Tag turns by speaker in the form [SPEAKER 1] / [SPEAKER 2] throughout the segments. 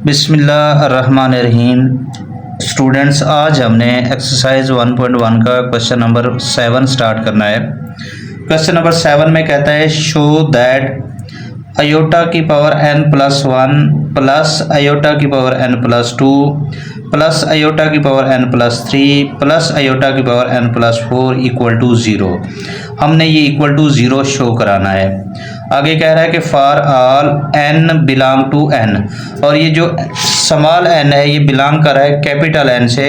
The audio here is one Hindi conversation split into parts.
[SPEAKER 1] बिस्मिल्लाहिर्रहमानिर्रहीम। स्टूडेंट्स, आज हमने एक्सरसाइज 1.1 का क्वेश्चन नंबर 7 स्टार्ट करना है। क्वेश्चन नंबर 7 में कहता है शो दैट आयोटा की power n plus 1 plus iota की power n plus 2 plus iota की power n plus 3 plus iota की power n plus 4 equal to 0। हमने ये इक्वल टू 0 शो कराना है। आगे कह रहा है कि for all n belong to n, और ये जो स्मॉल n है ये बिलोंग कर रहा है कैपिटल n से।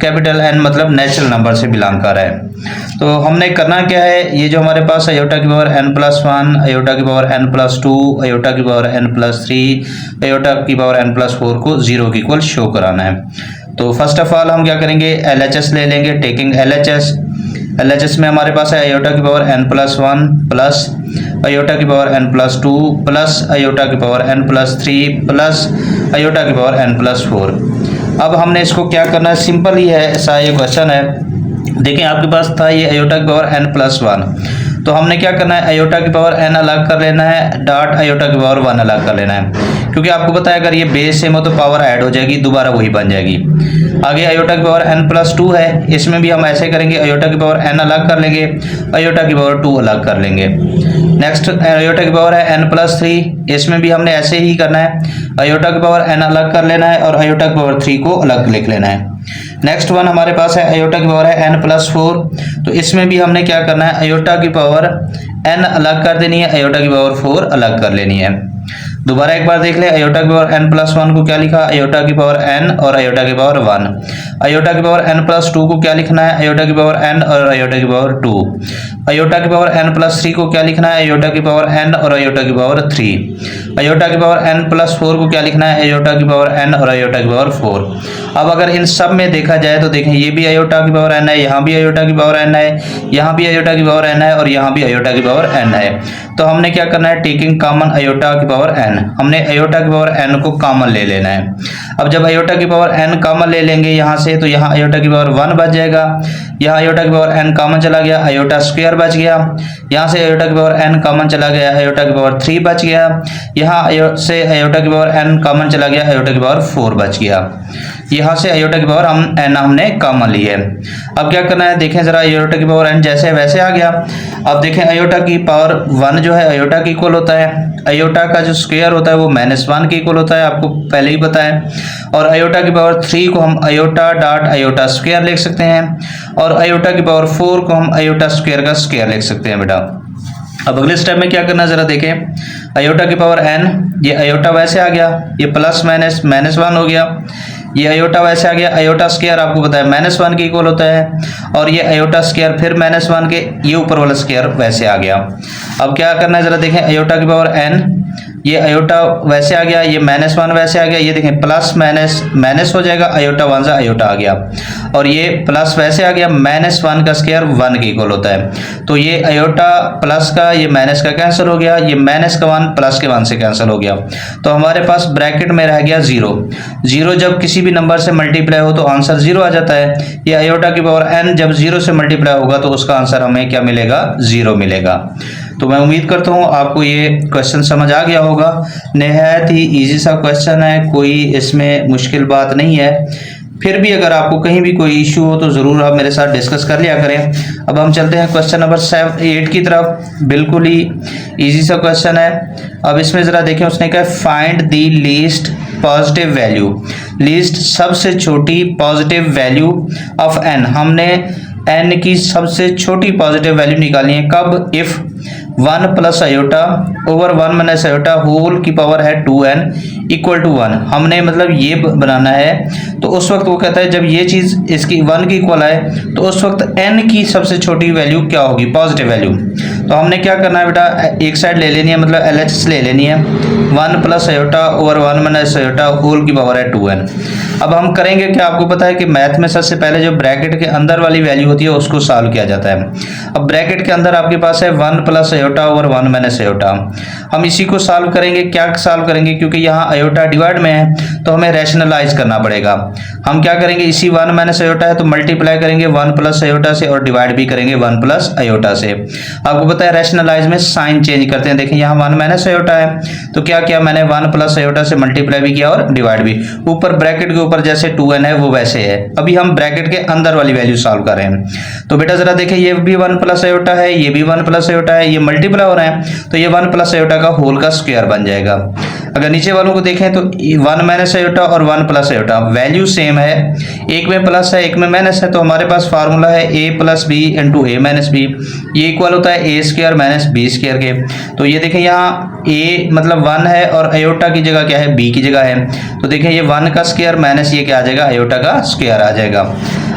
[SPEAKER 1] कैपिटल n मतलब नेचुरल नंबर से बिलोंग कर रहा है। तो हमने करना क्या है, ये जो हमारे पास आयोटा की पावर n प्लस 1, आयोटा की पावर n प्लस 2, आयोटा की पावर n प्लस 3, आयोटा की पावर n प्लस 4 को 0 के इक्वल शो कराना है। तो फर्स्ट ऑफ ऑल हम क्या करेंगे, LHS ले लेंगे। टेकिंग LHS में हमारे पास है आयोटा की power n plus 1 plus iota की power n plus 2 plus iota की power n plus 3 plus iota की पावर n प्लस 4। अब हमने इसको क्या करना है, सिंपल ही है, ऐसा ये क्वेश्चन है। देखिए आपके पास था ये आयोटा की पावर n प्लस 1, तो हमने क्या करना है, आयोटा की पावर n अलग कर लेना है, डॉट आयोटा की पावर 1 अलग कर लेना है। क्योंकि आपको पता है अगर ये बेस सेम हो तो पावर ऐड हो जाएगी, दोबारा वही बन जाएगी। आगे आयोटा की पावर n प्लस 2 है, इसमें भी हम ऐसे करेंगे, आयोटा की पावर n अलग कर लेंगे, आयोटा की पावर 2 अलग कर लेंगे। नेक्स्ट आयोटा की पावर है n प्लस 3, इसमें भी हमने ऐसे ही करना है, आयोटा की पावर n अलग कर लेना है और आयोटा की पावर 3 को अलग लिख लेना है। नेक्स्ट वन हमारे पास है आयोटा की पावर है n प्लस 4, तो इसमें भी हमने क्या करना है, आयोटा की पावर n अलग कर देनी है, आयोटा की पावर 4 अलग कर लेनी है। दोबारा एक बार देख ले, आयोटा की पावर n प्लस 1 को क्या लिखा, आयोटा की पावर n और आयोटा की पावर 1। आयोटा की पावर n प्लस 2 को क्या लिखना है, आयोटा की पावर n और आयोटा की पावर 2। आयोटा की पावर n प्लस 3 को क्या लिखना है, आयोटा की पावर n और आयोटा की पावर 3। आयोटा की पावर n प्लस 4 को क्या लिखना है, आयोटा की पावर n और आयोटा की पावर 4। अब अगर इन सब में देखा जाए तो देखें, ये भी आयोटा की पावर n है, यहाँ भी आयोटा की पावर n है, यहाँ भी आयोटा की पावर n है और यहाँ भी आयोटा की पावर n है। तो हमने क्या करना है, टेकिंग कॉमन आयोटा की पावर n, हमने आयोटा की पावर n को कॉमन ले लेना है। अब जब आयोटा की पावर n कॉमन ले लेंगे यहाँ से, तो यहाँ आयोटा की पावर 1 बच जाएगा, यहाँ आयोटा की पावर n कॉमन चला गया, आयोटा स्क्वायर बच गया, यहाँ से आयोटा की पावर n कॉमन चला गया, आयोटा की पावर 3 बच गया, यहाँ से आयोटा की पावर n कॉमन चला गया, आयोटा की पावर 4 बच गया। यहाँ से आयोटा की पावर n हमने कॉमन ली है। अब क्या करना है, देखें जरा, आयोटा की पावर n जैसे वैसे आ गया। अब देखें आयोटा की पावर 1 जो है आयोटा की इक्वल होता है, आयोटा का जो स्क्वायर होता है वो -1 के इक्वल होता है, आपको पहले ही पता है। और आयोटा की पावर 3 को हम आयोटा डॉट आयोटा स्क्वायर लिख सकते हैं, और आयोटा की पावर 4 को हम आयोटा स्क्वायर का स्क्वायर लिख सकते हैं बेटा। अब अगले स्टेप में क्या करना है जरा देखें, आयोटा की पावर n, ये आयोटा वैसे आ गया, ये प्लस माइनस -1 हो गया, ये आयोटा वैसे आ गया, आयोटा स्क्वायर आपको पता है -1 के इक्वल होता है, और ये आयोटा स्क्वायर फिर -1 के, ये ऊपर वाला स्क्वायर वैसे आ गया। अब क्या करना है जरा देखें, आयोटा की पावर n, ये आयोटा वैसे आ गया, ये -1 वैसे आ गया, ये देखें प्लस माइनस माइनस हो जाएगा, आयोटा 1 से आयोटा आ गया, और ये प्लस वैसे आ गया, -1 का स्क्वायर 1 के इक्वल होता है। तो ये आयोटा प्लस का ये माइनस का कैंसिल हो गया, ये माइनस का 1 प्लस के 1 से कैंसिल हो गया, तो हमारे पास ब्रैकेट में रह गया 0। 0 जब किसी भी नंबर से मल्टीप्लाई हो तो आंसर 0 आ जाता है। ये आयोटा की पावर n जब 0 से मल्टीप्लाई होगा तो उसका आंसर हमें क्या मिलेगा, 0 मिलेगा। तो मैं उम्मीद करता हूँ आपको ये क्वेश्चन समझ आ गया होगा। निहायत ही इजी सा क्वेश्चन है, कोई इसमें मुश्किल बात नहीं है। फिर भी अगर आपको कहीं भी कोई इशू हो तो ज़रूर आप मेरे साथ डिस्कस कर लिया करें। अब हम चलते हैं क्वेश्चन नंबर 8 की तरफ। बिल्कुल ही इजी सा क्वेश्चन है। अब इसमें ज़रा देखें, उसने कहा find the least positive value, least सबसे छोटी पॉजिटिव वैल्यू ऑफ n, हमने n की सबसे छोटी पॉजिटिव वैल्यू निकालनी है। कब, if 1 plus iota over 1 minus iota whole की पावर है 2n इक्वल टू 1, हमने मतलब ये बनाना है। तो उस वक्त वो कहता है जब ये चीज़ इसकी 1 की इक्वल आए तो उस वक्त n की सबसे छोटी वैल्यू क्या होगी, पॉजिटिव वैल्यू। तो हमने क्या करना है बेटा, एक साइड ले लेनी है, मतलब LHS ले लेनी है, 1 plus iota over 1 minus iota whole की पावर है 2n। अब हम करेंगे क्या, आपको पता है कि मैथ में सबसे पहले जो ब्रैकेट के अंदर वाली वैल्यू होती है उसको सॉल्व किया जाता है। अब ब्रैकेट के अंदर आपके पास है 1 plus iota over 1 minus iota, हम इसी को सॉल्व करेंगे। क्या सॉल्व करेंगे, क्योंकि यहाँ आयोटा डिवाइड में है तो हमें रैशनलाइज करना पड़ेगा। हम क्या करेंगे, इसी 1 माइनस आयोटा है तो मल्टीप्लाई करेंगे 1 प्लस आयोटा से और डिवाइड भी करेंगे 1 प्लस आयोटा से। आपको होता है रैशनलाइज में साइन चेंज करते हैं। देखिए यहाँ 1 माइनस आयोटा है तो क्या किया मैंने 1 प्लस आयोटा से मल्टीप्लाई भी किया और डिवाइड भी। ऊपर ब्रैकेट के ऊपर जैसे 2n है वो वैसे है। अभी हम ब्रैकेट के अंदर वाली वैल्यू सॉल्व कर रहे हैं। तो बेटा जरा देखिए ये भी 1 प्लस आयोटा है, ये भी 1 प्लस आयोटा है, ये मल्टीप्लाई हो रहे हैं तो ये 1 प्लस आयोटा का होल का स्क्वायर बन जाएगा। अगर नीचे वालों को देखें तो 1 माइनस आयोटा और 1 प्लस आयोटा वैल्यू सेम है, एक में प्लस है एक में माइनस है, तो हमारे पास फार्मूला है a plus b into a minus b. ये इक्वल होता है a square minus b square के। तो ये देखें यहाँ a मतलब 1 है और आयोटा की जगह क्या है b की जगह है, तो देखें ये 1 का स्क्वायर माइनस ये क्या आ जाएगा आयोटा का स्क्वायर आ जाएगा।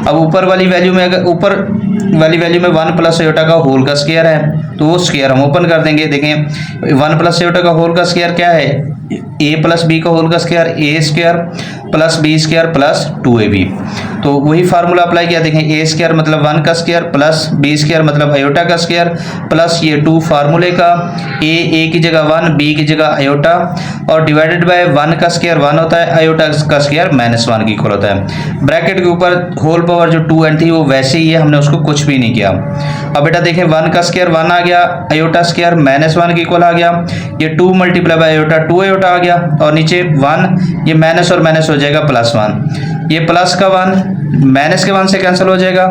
[SPEAKER 1] अब ऊपर वाली वैल्यू में 1 प्लस आयोटा का होल का स्क्वायर है तो वो स्क्वायर हम ओपन कर देंगे। देखें 1 प्लस आयोटा का होल का स्क्वायर क्या है, a प्लस बी का होल का square a square plus b square plus 2ab। तो वही फार्मूला अप्लाई किया। देखें a स्क्वायर मतलब 1 का स्क्वायर प्लस b स्क्वायर मतलब आयोटा का स्क्वायर प्लस ये 2 फार्मूले का a की जगह 1 b की जगह आयोटा और डिवाइडेड बाय 1 का स्क्वायर 1 होता है, आयोटा का स्क्वायर -1 के इक्वल होता है। ब्रैकेट के ऊपर होल पावर जो 2n थी वो वैसे ही है, हमने उसको कुछ भी नहीं किया। अब बेटा देखें 1 का स्क्वायर 1 आ गया, आयोटा स्क्वायर -1 के इक्वल आ गया, ये 2 मल्टीप्लाई बाय आयोटा 2 आयोटा आ गया और नीचे 1 ये माइनस और माइनस हो जाएगा +1, ये प्लस का 1 माइनस के 1 से कैंसिल हो जाएगा,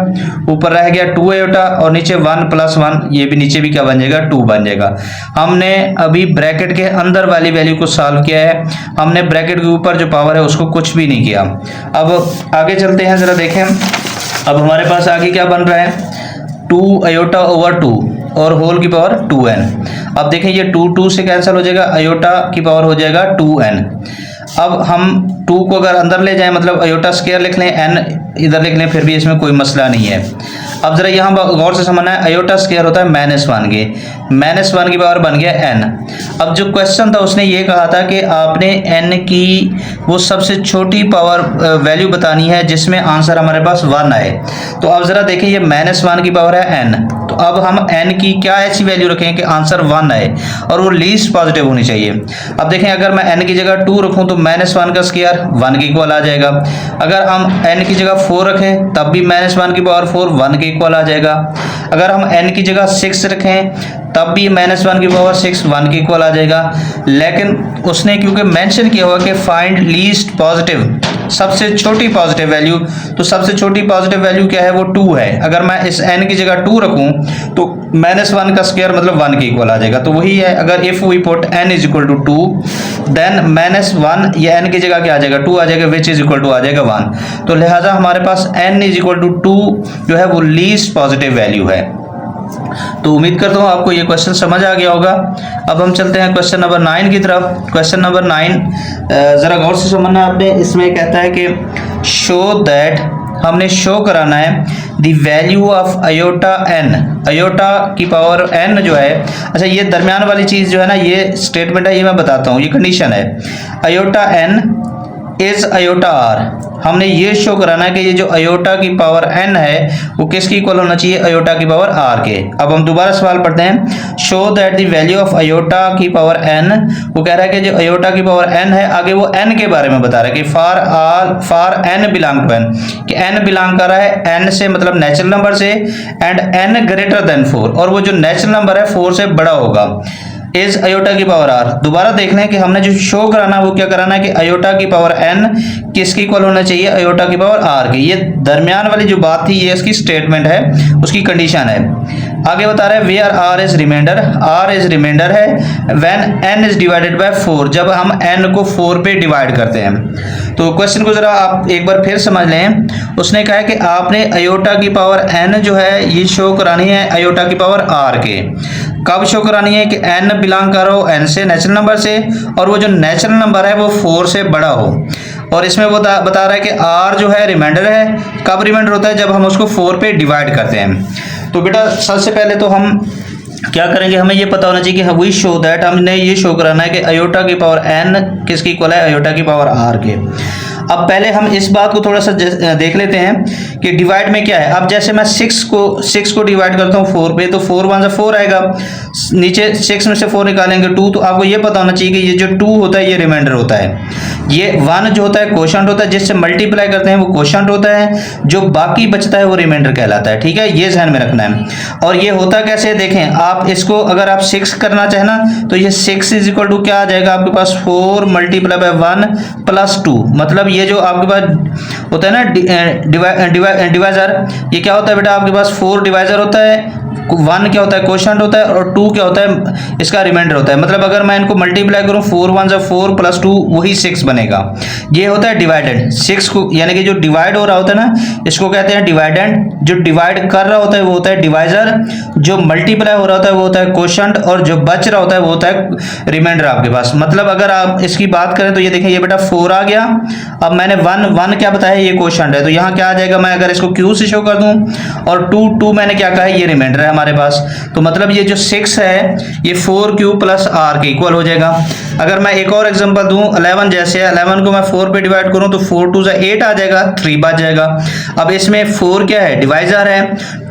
[SPEAKER 1] ऊपर रह गया 2 आयोटा और नीचे 1 + 1 ये भी नीचे भी क्या बन जाएगा 2 बन जाएगा। हमने अभी ब्रैकेट के अंदर वाली वैल्यू को सॉल्व किया है, हमने ब्रैकेट के ऊपर जो पावर है उसको कुछ भी नहीं किया। अब आगे चलते हैं जरा देखें। अब हमारे पास आगे क्या बन रहा है 2 आयोटा ओवर 2 और होल की पावर 2n। अब देखें ये 2 से कैंसिल हो जाएगा, आयोटा की पावर हो जाएगा 2n। अब हम 2 को अगर अंदर ले जाएं मतलब आयोटा स्क्वायर लिख लें, n इधर लिख लें, फिर भी इसमें कोई मसला नहीं है। अब जरा यहाँ गौर से समझना है, आयोटा स्क्वायर होता है -1 के, -1 की पावर बन गया n। अब जो क्वेश्चन था उसने ये कहा था कि आपने n की वो सबसे छोटी पावर वैल्यू बतानी है जिसमें आंसर हमारे पास 1 आए। तो अब जरा देखें ये -1 की पावर है n, तो अब हम n की क्या ऐसी वैल्यू रखें कि आंसर 1 आए और वो लीस्ट पॉजिटिव होनी चाहिए। अब देखें अगर मैं n की जगह 2 रखूं तो -1 का स्क्वायर 1 के इक्वल आ जाएगा। अगर हम n की जगह 4 रखें तब भी -1 की पावर 4 1 के इक्वल आ जाएगा। अगर हम n की जगह 6 रखें तब भी -1 की पावर 6 1 के इक्वल आ जाएगा। लेकिन उसने क्योंकि मेंशन किया हुआ कि फाइंड लीस्ट पॉजिटिव, सबसे छोटी पॉजिटिव वैल्यू, तो सबसे छोटी पॉजिटिव वैल्यू क्या है वो 2 है। अगर मैं इस n की जगह 2 रखूं तो -1 का स्क्वायर मतलब 1 के इक्वल आ जाएगा। तो वही है, अगर if we put n is equal to 2 then -1 ये n की जगह क्या आ जाएगा 2 आ जाएगा, विच इज इक्वल टू आ जाएगा 1। तो लिहाजा हमारे पास n इज इक्वल टू 2 जो है वो लीस्ट पॉजिटिव वैल्यू है। तो उम्मीद करता हूँ आपको ये क्वेश्चन समझ आ गया होगा। अब हम चलते हैं क्वेश्चन नंबर 9 की तरफ। क्वेश्चन नंबर 9 जरा गौर से समझना है आपने। इसमें कहता है कि शो दैट, हमने शो कराना है the value of iota n, iota की पावर n जो है। अच्छा ये दरमियान वाली चीज़ जो है ना, ये स्टेटमेंट है, ये मैं बताता हूँ, ये कंडीशन है iota n is iota r। हमने ये शो कराना है कि ये जो आयोटा की पावर n है वो किसकी इक्वल होना चाहिए, आयोटा की पावर r के। अब हम दोबारा सवाल पढ़ते हैं, show that the value of iota की पावर n, वो कह रहा है कि जो आयोटा की पावर n है आगे वो n के बारे में बता रहा है कि for n belong to n, कि n बिलोंग कर रहा है n से मतलब नेचुरल नंबर से, एंड n ग्रेटर देन 4, और वो जो नेचुरल नंबर है 4 से बड़ा होगा, इज आयोटा की पावर r। दोबारा देख लें कि हमने जो शो कराना है वो क्या कराना है कि आयोटा की पावर n किसकी इक्वल होना चाहिए, आयोटा की पावर r की। ये दरमियान वाली जो बात थी ये इसकी स्टेटमेंट है, उसकी कंडीशन है। आगे बता रहा है where r is remainder, r is remainder है when n is divided by 4, जब हम n को 4 पे डिवाइड करते हैं। तो क्वेश्चन को जरा आप एक बार फिर समझ लें। उसने कहा है कि आपने आयोटा की पावर n जो है ये शो करानी है आयोटा की पावर r के। कब शो करानी है कि n बिलोंग करो n से, नेचुरल नंबर से, और वो जो नेचुरल नंबर है वो 4 से बड़ा हो। और इसमें वो बता रहा है कि r जो है रिमाइंडर है। कब रिमाइंडर होता है, जब हम उसको 4 पे डिवाइड करते हैं। तो बेटा सबसे पहले तो हम क्या करेंगे, हमें ये पता होना चाहिए कि वी शो दैट, हमने ये शो कराना है कि आयोटा की पावर n किसकी इक्वल है, आयोटा की पावर r के। अब पहले हम इस बात को थोड़ा सा देख लेते हैं कि डिवाइड में क्या है। अब जैसे मैं 6 को डिवाइड करता हूँ 4 पे, तो 4 1 4 आएगा, नीचे 6 में से 4 निकालेंगे 2, तो आपको ये पता होना चाहिए कि ये जो 2 होता है ये रिमाइंडर होता है, ये 1 जो होता है क्वोशंट होता है, जिससे मल्टीप्लाई करते हैं वो क्वोशंट होता है, जो बाकी बचता है वो रिमाइंडर कहलाता है। ठीक है, ये ध्यान में रखना है। और ये होता कैसे, देखें आप इसको, अगर आप 6 करना चाहे ना तो ये 6 इज इक्वल टू क्या आ जाएगा आपके पास, 4 मल्टीप्लाई बाय 1 प्लस 2। मतलब ये जो आपके पास होता है ना डिवाइजर, ये क्या होता है बेटा, आपके पास 4 डिवाइजर होता है, 1 क्या होता है क्वोशंट होता है, और 2 क्या होता है इसका रिमाइंडर होता है। मतलब अगर मैं इनको मल्टीप्लाई करूं 4 1 4 प्लस 2 वही 6 बनेगा। ये होता है डिवाइडेंड। 6 को यानी कि जो डिवाइड हो रहा होता है ना इसको कहते हैं डिवाइडेंड, जो डिवाइड कर रहा होता है वो होता है डिवाइजर, जो मल्टीप्लाई हो रहा होता है वो होता है क्वोशंट, और जो बच रहा होता है वो होता है रिमाइंडर आपके पास। मतलब अगर आप इसकी बात करें तो ये देखें, ये बेटा 4 आ गया, अब मैंने 1 क्या बताया, ये क्वोशंट है, तो यहाँ क्या आ जाएगा, मैं अगर इसको क्यू से शो कर दूं, और 2 मैंने क्या कहा है, ये रिमाइंडर है हमारे पास। तो मतलब ये जो 6 है ये 4q प्लस r के इक्वल हो जाएगा। अगर मैं एक और एग्जांपल दूं, 11 जैसे है, 11 को मैं 4 पे डिवाइड करूं तो 4 2 8 आ जाएगा, 3 बच जाएगा। अब इसमें 4 क्या है, डिवाइजर है,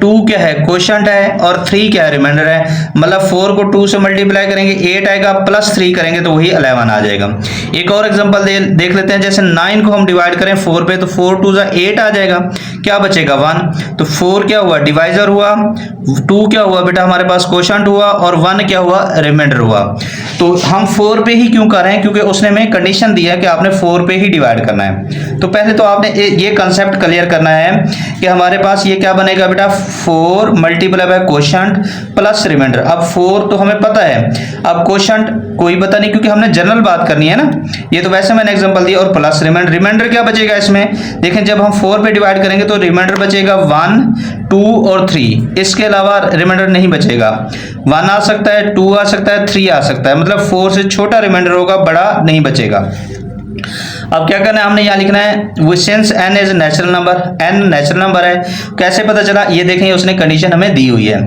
[SPEAKER 1] 2 क्या है, क्वोशंट है, और 3 क्या है, रिमाइंडर है। मतलब 4 को 2 से मल्टीप्लाई करेंगे 8 आएगा, प्लस 3 करेंगे तो वही 11 आ जाएगा। एक और एग्जांपल देख लेते हैं, जैसे 9 को हम डिवाइड करें 4 पे तो 4 2 8 आ जाएगा, क्या बचेगा 1। तो 4 क्या हुआ, डिवाइजर हुआ, 2 क्या हुआ बेटा हमारे पास क्वोशंट हुआ, और 1 क्या हुआ, रिमाइंडर हुआ। तो हम 4 पे ही क्यों कर रहे हैं, क्योंकि उसने हमें कंडीशन दी है कि आपने 4 पे ही डिवाइड करना है। तो पहले तो आपने ये कंसेप्ट क्लियर करना है कि हमारे पास ये क्या बनेगा बेटा, 4 multiply by quotient plus remainder. अब 4 तो हमें पता है, अब क्वोशंट कोई पता नहीं, क्योंकि हमने जनरल बात करनी है ना, ये तो वैसे मैंने एग्जांपल दिया, और प्लस रिमाइंडर। रिमाइंडर क्या बचेगा इसमें, देखें जब हम 4 पे डिवाइड करेंगे तो रिमाइंडर बचेगा 1 2 और 3, इसके अलावा रिमाइंडर नहीं बचेगा। 1 आ सकता है, 2 आ सकता है, 3 आ सकता है, मतलब 4 से छोटा रिमाइंडर होगा, बड़ा नहीं बचेगा। अब क्या करना है, हमने यहाँ लिखना है since n is natural number, n natural number है। कैसे पता चला, ये देखें उसने कंडीशन हमें दी हुई है,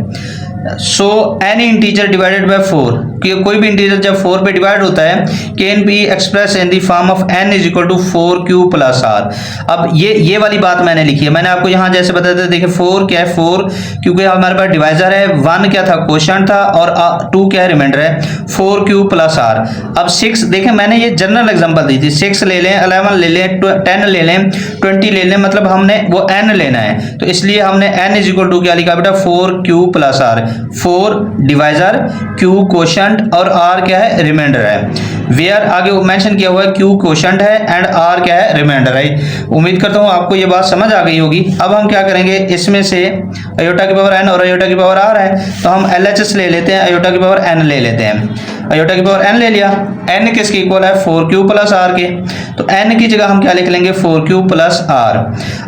[SPEAKER 1] so any integer divided by 4, कि कोई भी इंटीजर जब 4 पे डिवाइड होता है can be express in the form of n is equal to 4q plus r। अब ये वाली बात मैंने लिखी है, मैंने आपको यहाँ जैसे बताया था, देखिए 4 क्या है, 4 क्योंकि हमारे पास डिवाइजर है, 1 क्या था क्वोशंट था, और 2 क्या है, रिमाइंडर है, 4q प्लस r। अब 6 देखें मैंने ये जनरल एग्जांपल दी थी, 6 ले लें, 11 ले लें, 10 ले लें, 20 ले लें, मतलब हमने वो n लेना है, तो इसलिए हमने n इज इक्वल टू क्या लिखा बेटा, 4q plus r। 4 divisor, q quotient, और r क्या है, रिमाइंडर है। वेयर आगे मेंशन किया हुआ है q क्वोशंट है एंड r क्या है, रिमाइंडर है। उम्मीद करता हूँ आपको ये बात समझ आ गई होगी। अब हम क्या करेंगे, इसमें से अयोटा की पावर n और अयोटा की पावर r है, तो हम LHS ले लेते हैं, अयोटा की पावर n ले लेते हैं। अयोटा की पावर n ले लिया, n किसके इक्वल है, 4q प्लस r के, तो n की जगह हम क्या लिख लेंगे, 4q प्लस r।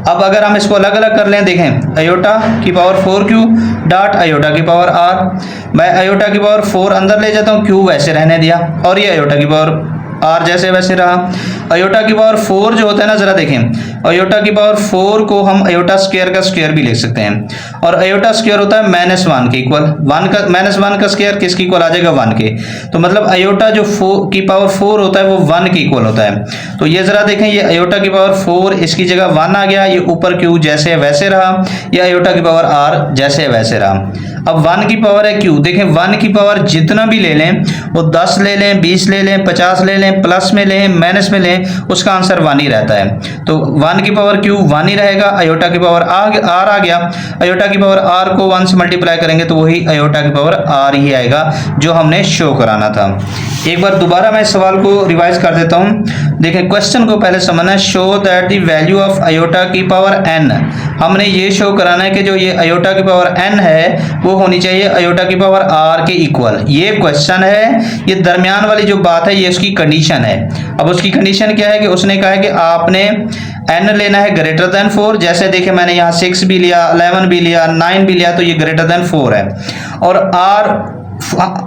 [SPEAKER 1] अब अगर हम इसको अलग अलग कर लें, देखें अयोटा की पावर 4q डॉट अयोटा की पावर r, मैं अयोटा की पावर 4 अंदर ले जाता हूँ, q वैसे रहने दिया, और ये अयोटा की पावर r जैसे वैसे रहा। अयोटा की पावर 4 जो होता है ना, जरा देखें, अयोटा की पावर 4 को हम अयोटा स्क्वायर का स्क्वायर भी लिख सकते हैं, और अयोटा स्क्वायर होता है -1 के इक्वल, 1 का -1 का स्क्वायर किसके इक्वल आ जाएगा, 1 के। तो मतलब अयोटा जो 4 की पावर 4 होता है वो 1 के इक्वल होता है। तो ये जरा देखें, ये अयोटा की पावर 4 इसकी जगह 1 आ गया, ये ऊपर q जैसे वैसे रहा, ये अयोटा की पावर r जैसे वैसे रहा। अब 1 की पावर है q, देखें 1 की पावर जितना भी ले लें, वो 10 ले लें, 20 ले लें, 50 ले लें, प्लस में लें, माइनस में लें, उसका आंसर 1 ही रहता है। तो 1 की पावर q 1 ही रहेगा, अयोटा की पावर r आ गया, अयोटा की पावर r को 1 से मल्टीप्लाई करेंगे तो वही अयोटा की पावर r ही आएगा जो हमने शो कराना था। एक बार दोबारा मैं इस सवाल को रिवाइज कर देता हूं। देखें क्वेश्चन को पहले समझना है, show that the value of iota की पावर n, हमने ये शो कराना है कि जो ये अयोटा की पावर n है वो होनी चाहिए अयोटा की पावर r के इक्वल। ये क्वेश्चन है, ये दरमियान वाली जो बात है ये उसकी कंडीशन है। अब उसकी कंडीशन क्या है कि उसने कहा है कि आपने n लेना है ग्रेटर देन 4, जैसे देखिए मैंने यहाँ 6 भी लिया, 11 भी लिया, 9 भी लिया, तो ये ग्रेटर देन 4 है, और r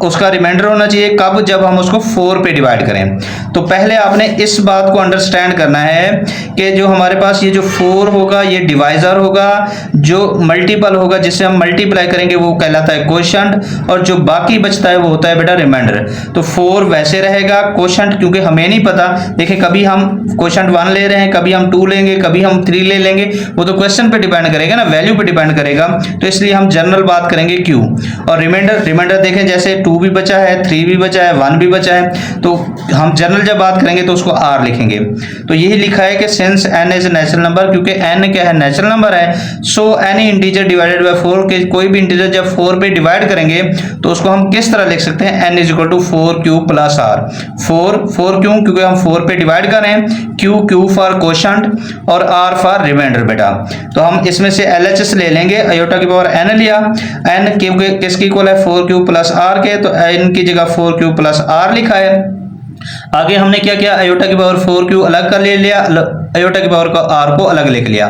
[SPEAKER 1] उसका रिमाइंडर होना चाहिए कब, जब हम उसको 4 पे डिवाइड करें। तो पहले आपने इस बात को अंडरस्टैंड करना है कि जो हमारे पास ये जो 4 होगा ये डिवाइजर होगा, जो मल्टीपल होगा जिससे हम मल्टीप्लाई करेंगे वो कहलाता है कोशंट, और जो बाकी बचता है वो होता है बेटा रिमाइंडर। तो 4 वैसे रहेगा, कोशंट क्योंकि हमें नहीं पता, देखिए कभी हम कोशंट 1 ले रहे हैं, कभी हम 2 लेंगे, कभी हम 3 ले लेंगे, वो तो क्वेश्चन पे डिपेंड करेगा ना, वैल्यू पे डिपेंड करेगा। तो इसलिए हम जनरल बात करेंगे क्यू। और रिमाइंडर देखें जैसे 2 भी बचा है, 3 भी बचा है, 1 भी बचा है, तो हम जनरल जब बात करेंगे तो उसको आर लिखेंगे। तो यही लिखा है कि since n is natural number, क्योंकि एन क्या है, नेचुरल नंबर है, so any integer divided by 4, के कोई भी इंटीजर जब 4 पे डिवाइड करेंगे तो उसको हम किस तरह लिख सकते हैं, n is equal to 4q plus r. 4 क्यों, क्योंकि हम 4 पे डिवाइड कर रहे हैं, क्यू फॉर कोशंट और आर फॉर रिमाइंडर बेटा। तो हम इसमें से एलएचएस ले लेंगे, आयोटा की पावर एन लिया, एन किसकी इक्वल है 4q प्लस आर के, तो एन की जगह 4q प्लस आर लिखा है। आगे हमने क्या किया, आयोटा की पावर 4q अलग कर ले लिया, आयोटा की पावर का आर को अलग लिख लिया।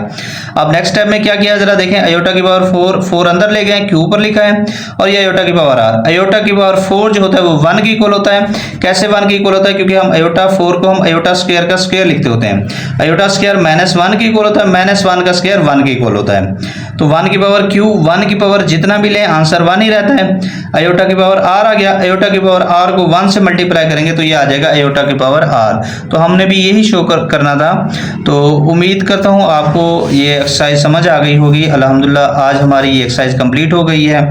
[SPEAKER 1] अब नेक्स्ट स्टेप में क्या किया जरा देखें, आयोटा की पावर 4 अंदर ले गए, क्यू पर लिखा है, और ये आयोटा की पावर आर। आयोटा की पावर 4 जो होता है वो 1 के इक्वल होता है। कैसे 1 के इक्वल होता है, क्योंकि हम आयोटा 4 को हम आयोटा स्क्वायर का स्क्वायर लिखते होते हैं। आयोटा स्क्वायर -1 के इक्वल होता है, -1 का स्क्वायर 1 के इक्वल होता है। तो 1 की पावर क्यू, 1 की पावर जितना भी लें आंसर 1 ही रहता है। आयोटा की पावर आर आ गया, आयोटा की पावर आर को 1 से मल्टीप्लाई करेंगे तो ये आ जाएगा आयोटा की पावर आर। तो हमने भी यही शो करना था। तो उम्मीद करता हूँ आपको ये एक्सरसाइज समझ आ गई होगी। अल्हम्दुलिल्लाह आज हमारी ये एक्सरसाइज कंप्लीट हो गई है।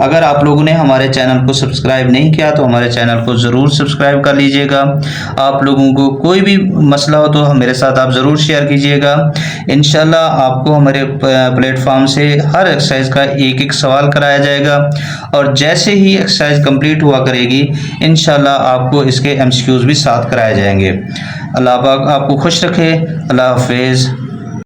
[SPEAKER 1] अगर आप लोगों ने हमारे चैनल को सब्सक्राइब नहीं किया तो हमारे चैनल को ज़रूर सब्सक्राइब कर लीजिएगा। आप लोगों को कोई भी मसला हो तो मेरे साथ आप ज़रूर शेयर कीजिएगा। इंशाल्लाह आपको हमारे प्लेटफॉर्म से हर एक्सरसाइज का एक एक सवाल कराया जाएगा, और जैसे ही एक्सरसाइज कंप्लीट हुआ करेगी इंशाल्लाह आपको इसके MCQs भी साथ कराए जाएंगे। अल्लाह पाक आपको खुश रखे। अल्लाह हाफिज़।